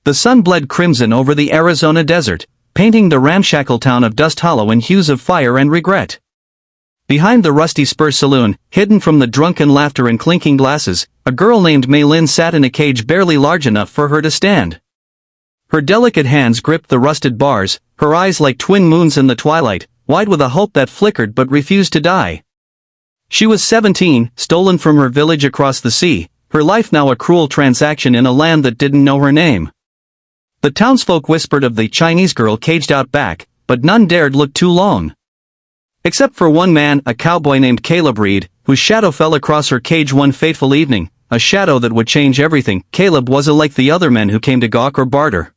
The sun bled crimson over the Arizona desert, painting the ramshackle town of Dust Hollow in hues of fire and regret. Behind the rusty Spur saloon, hidden from the drunken laughter and clinking glasses, a girl named Mei Lin sat in a cage barely large enough for her to stand. Her delicate hands gripped the rusted bars, her eyes like twin moons in the twilight, wide with a hope that flickered but refused to die. She was 17, stolen from her village across the sea, her life now a cruel transaction in a land that didn't know her name. The townsfolk whispered of the Chinese girl caged out back, but none dared look too long. Except for one man, a cowboy named Caleb Reed, whose shadow fell across her cage one fateful evening, a shadow that would change everything. Caleb wasn't like the other men who came to gawk or barter.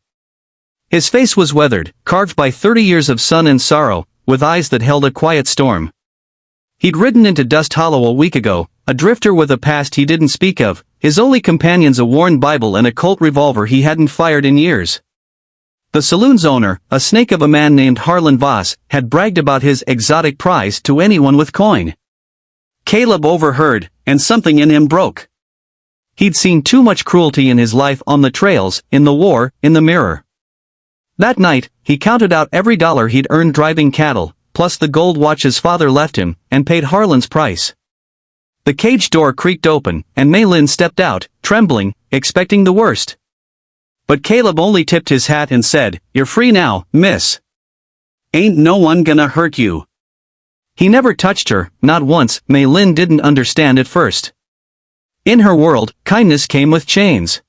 His face was weathered, carved by 30 years of sun and sorrow, with eyes that held a quiet storm. He'd ridden into Dust Hollow a week ago, a drifter with a past he didn't speak of, his only companions a worn Bible and a Colt revolver he hadn't fired in years. The saloon's owner, a snake of a man named Harlan Voss, had bragged about his exotic prize to anyone with coin. Caleb overheard, and something in him broke. He'd seen too much cruelty in his life on the trails, in the war, in the mirror. That night, he counted out every dollar he'd earned driving cattle, plus the gold watch his father left him, and paid Harlan's price. The cage door creaked open, and Mei Lin stepped out, trembling, expecting the worst. But Caleb only tipped his hat and said, "You're free now, miss. Ain't no one gonna hurt you." He never touched her, not once. Mei Lin didn't understand at first. In her world, kindness came with chains.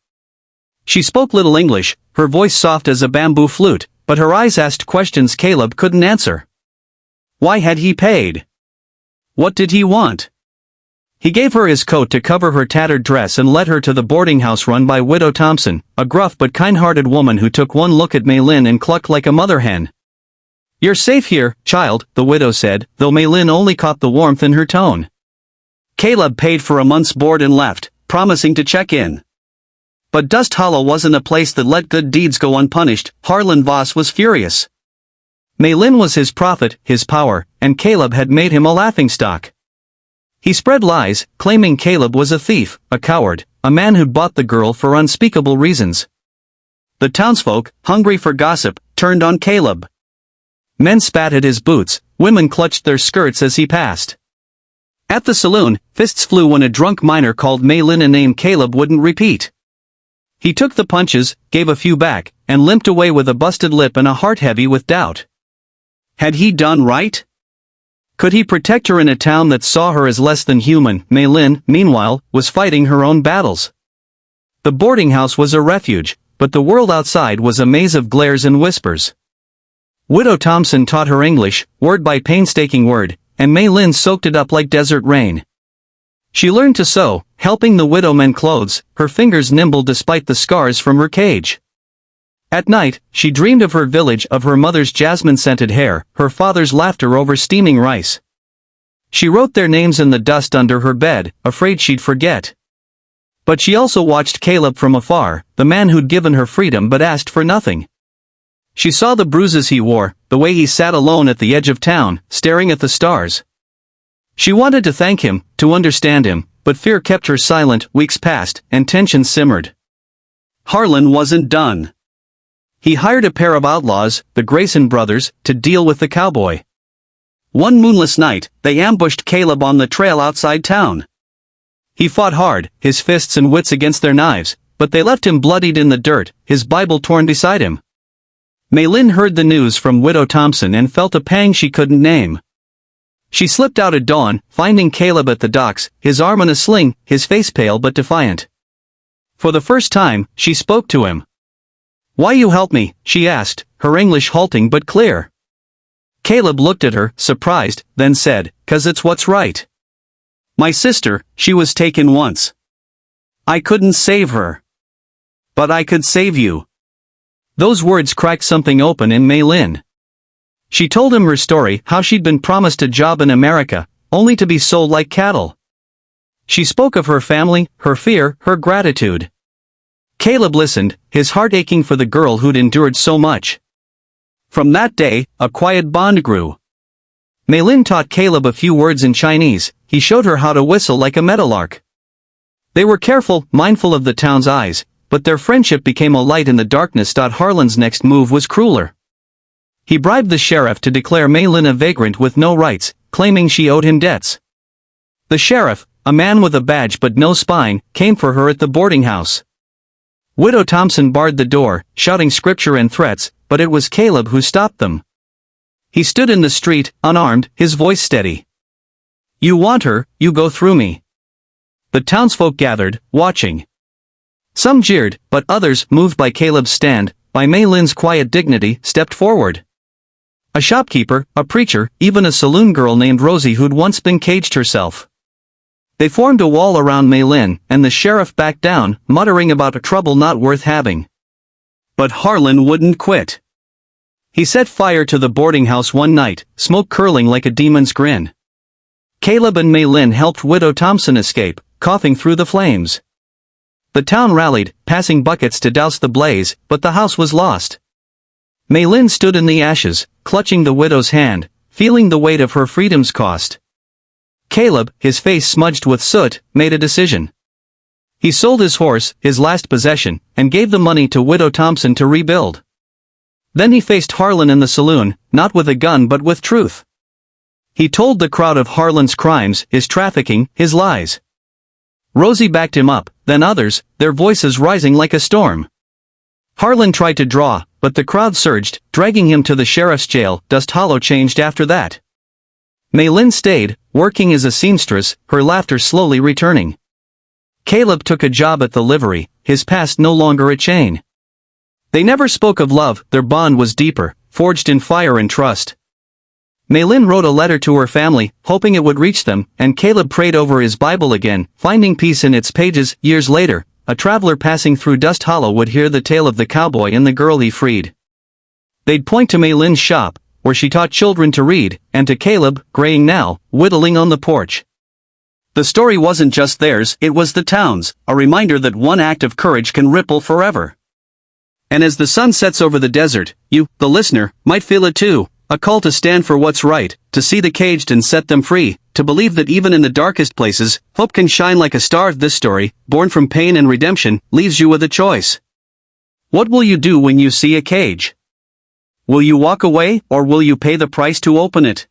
She spoke little English, her voice soft as a bamboo flute, but her eyes asked questions Caleb couldn't answer. Why had he paid? What did he want? He gave her his coat to cover her tattered dress and led her to the boarding house run by Widow Thompson, a gruff but kind-hearted woman who took one look at Mei Lin and clucked like a mother hen. "You're safe here, child," the widow said, though Mei Lin only caught the warmth in her tone. Caleb paid for a month's board and left, promising to check in. But Dust Hollow wasn't a place that let good deeds go unpunished. Harlan Voss was furious. Mei Lin was his prophet, his power, and Caleb had made him a laughingstock. He spread lies, claiming Caleb was a thief, a coward, a man who'd bought the girl for unspeakable reasons. The townsfolk, hungry for gossip, turned on Caleb. Men spat at his boots, women clutched their skirts as he passed. At the saloon, fists flew when a drunk miner called Mei Lin a name Caleb wouldn't repeat. He took the punches, gave a few back, and limped away with a busted lip and a heart heavy with doubt. Had he done right? Could he protect her in a town that saw her as less than human? Mei Lin, meanwhile, was fighting her own battles. The boarding house was a refuge, but the world outside was a maze of glares and whispers. Widow Thompson taught her English, word by painstaking word, and Mei Lin soaked it up like desert rain. She learned to sew, helping the widow mend clothes, her fingers nimble despite the scars from her cage. At night, she dreamed of her village, of her mother's jasmine-scented hair, her father's laughter over steaming rice. She wrote their names in the dust under her bed, afraid she'd forget. But she also watched Caleb from afar, the man who'd given her freedom but asked for nothing. She saw the bruises he wore, the way he sat alone at the edge of town, staring at the stars. She wanted to thank him, to understand him, but fear kept her silent. Weeks passed, and tension simmered. Harlan wasn't done. He hired a pair of outlaws, the Grayson brothers, to deal with the cowboy. One moonless night, they ambushed Caleb on the trail outside town. He fought hard, his fists and wits against their knives, but they left him bloodied in the dirt, his Bible torn beside him. Mei Lin heard the news from Widow Thompson and felt a pang she couldn't name. She slipped out at dawn, finding Caleb at the docks, his arm in a sling, his face pale but defiant. For the first time, she spoke to him. "Why you help me?" she asked, her English halting but clear. Caleb looked at her, surprised, then said, "'Cause it's what's right. My sister, she was taken once. I couldn't save her. But I could save you." Those words cracked something open in Mei Lin. She told him her story, how she'd been promised a job in America, only to be sold like cattle. She spoke of her family, her fear, her gratitude. Caleb listened, his heart aching for the girl who'd endured so much. From that day, a quiet bond grew. Mei Lin taught Caleb a few words in Chinese. He showed her how to whistle like a meadowlark. They were careful, mindful of the town's eyes, but their friendship became a light in the darkness. Harlan's next move was crueler. He bribed the sheriff to declare Mei Lin a vagrant with no rights, claiming she owed him debts. The sheriff, a man with a badge but no spine, came for her at the boarding house. Widow Thompson barred the door, shouting scripture and threats, but it was Caleb who stopped them. He stood in the street, unarmed, his voice steady. "You want her, you go through me." The townsfolk gathered, watching. Some jeered, but others, moved by Caleb's stand, by Mei Lin's quiet dignity, stepped forward. A shopkeeper, a preacher, even a saloon girl named Rosie who'd once been caged herself. They formed a wall around Mei Lin, and the sheriff backed down, muttering about a trouble not worth having. But Harlan wouldn't quit. He set fire to the boarding house one night, smoke curling like a demon's grin. Caleb and Mei Lin helped Widow Thompson escape, coughing through the flames. The town rallied, passing buckets to douse the blaze, but the house was lost. Mei Lin stood in the ashes, clutching the widow's hand, feeling the weight of her freedom's cost. Caleb, his face smudged with soot, made a decision. He sold his horse, his last possession, and gave the money to Widow Thompson to rebuild. Then he faced Harlan in the saloon, not with a gun but with truth. He told the crowd of Harlan's crimes, his trafficking, his lies. Rosie backed him up, then others, their voices rising like a storm. Harlan tried to draw, but the crowd surged, dragging him to the sheriff's jail. Dust Hollow changed after that. Mei Lin stayed, working as a seamstress, her laughter slowly returning. Caleb took a job at the livery, his past no longer a chain. They never spoke of love, their bond was deeper, forged in fire and trust. Mei Lin wrote a letter to her family, hoping it would reach them, and Caleb prayed over his Bible again, finding peace in its pages. Years later, a traveler passing through Dust Hollow would hear the tale of the cowboy and the girl he freed. They'd point to Mei Lin's shop, where she taught children to read, and to Caleb, graying now, whittling on the porch. The story wasn't just theirs, it was the town's, a reminder that one act of courage can ripple forever. And as the sun sets over the desert, you, the listener, might feel it too, a call to stand for what's right, to see the caged and set them free, to believe that even in the darkest places, hope can shine like a star. This story, born from pain and redemption, leaves you with a choice. What will you do when you see a cage? Will you walk away, or will you pay the price to open it?